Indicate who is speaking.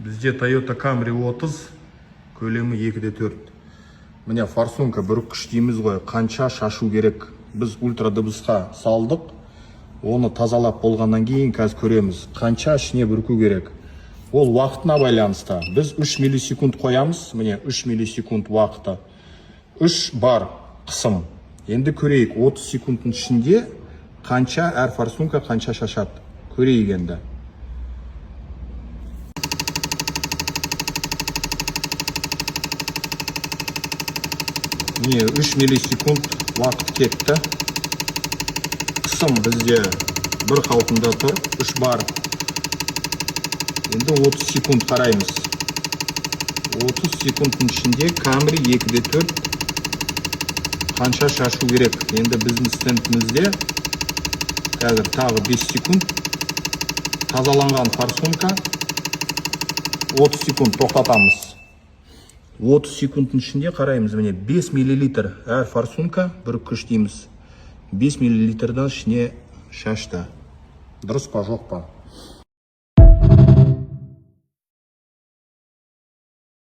Speaker 1: Бізде Toyota Camry 30, көлемі 2/4. Міне форсунка бүріккіш дейміз ғой, қанша шашу керек. Біз ультра дыбысқа салдық. Оны тазалап болғаннан кейін қазір көреміз, қанша ішіне бүрку керек. Ол уақытына байланысты. Біз 3 миллисекунд қоямыз. Міне 3 миллисекунд уақыты. 3 бар қысым. Енді көрейік, 30 секундтың ішінде қанша әр форсунка қанша шашады. Көрейік енді. Міне 3 миллисекунд уақыт кетті. Қысым бізде бір қалпында тұр, 3 бар. Енді 30 секунд қараймыз. 30 секундтың ішінде Camry 2/4 қанша шашу керек. Енді біздің стендімізде қазір тағы 5 секунд. Тазаланған форсунка 30 секунд тоқтатамыз. 30 секундтың ішінде қараймыз, міне 5 миллилитр әр форсунка бүріккіш дейміз. 5 миллилитрдан ішіне шашты. Дұрыс па, жоқ па?